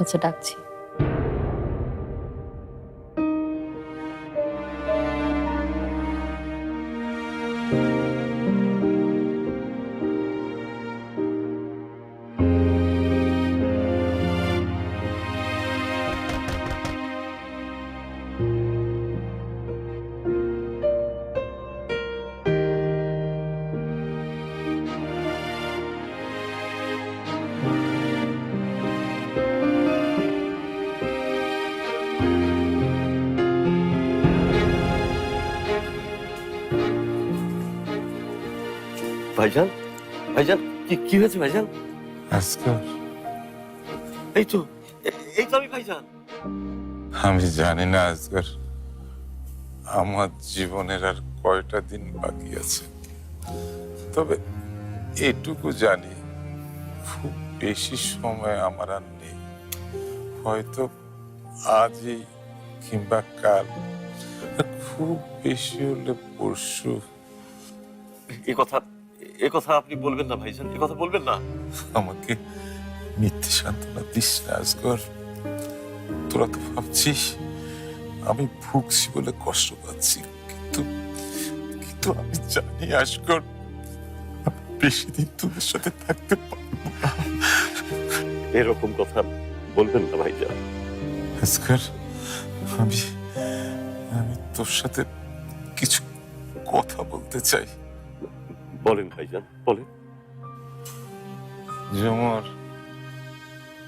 আচ্ছা, ডাকছি। ভাইজান, ভাইজান, কি হয়েছে ভাইজান? আজকাল এই তো এই তো আমি ভাইজান। আমি জানি না আজকাল আমার জীবনের আর কয়টা দিন বাকি আছে, তবে এটুকু জানি খুব বেশি সময় আমার আর নেই। হয়তো আজই কিংবা কাল, খুব বেশি হলে পরশু। এ কথা আপনি বলবেন না ভাইজান, এ কথা বলবেন না। আমাকে মিথ্যে সান্ত্বনা দিস না আজগর। তোরা তো ভাবছিস আমি ভুগছি বলে কষ্ট পাচ্ছি, কিন্তু কিন্তু আমি জানি আজগর বেশি দিন তোদের সাথে থাকতে পারবো না। এরকম কথা বলবেন না ভাইজান। আজগর, আমি আমি তোর সাথে কিছু কথা বলতে চাই। বলেন ভাইজান, বলেন। ঝুমুর,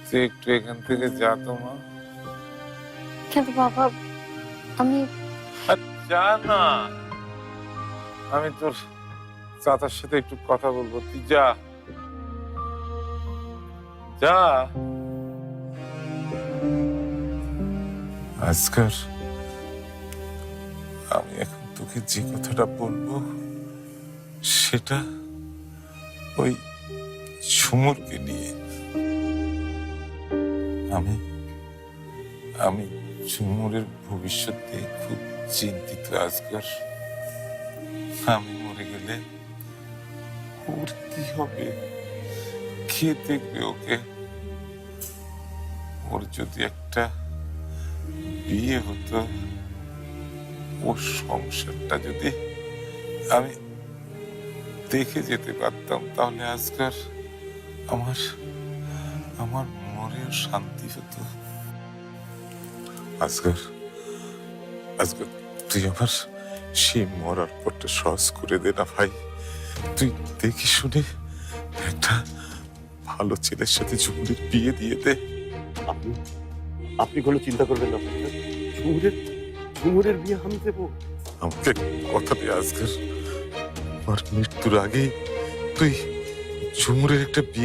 তুই একটু এখান থেকে যা তো মা। কিন্তু বাবা, আমি যা না, আমি তোর চাচার সাথে একটু কথা বলবো, তুই যা যা। আজকাল আমি এখন তোকে যে কথাটা বলবো সেটা ওই ঝুমুরকে নিয়ে। আমি আমি ঝুমুরের ভবিষ্যৎ নিয়ে খুব চিন্তিত আজকাল। আমি মরে গেলে ওর কি হবে, কে দেখবে ওকে? ওর যদি একটা বিয়ে হতো, ওর সংসারটা যদি আমি দেখে যেতে পারতাম, তাহলে আজকাল আমার আমার মনেও শান্তি হতো। আজকাল আজকাল তুই আমার সেই মরার পরটা সহজ করে দে না ভাই। তুই দেখি শুনে একটা ভালো ছেলের সাথে ঝুমুরের বিয়ে দিয়ে দে। আপনি আপনি কোনো চিন্তা করবেন না ভাইজান। ঝুমুরের বিয়ে আমি দেবো। আমাকে কথা দে আজকাল, আমার মৃত্যুর আগেই তুই ঝুমুরের একটা বিয়ে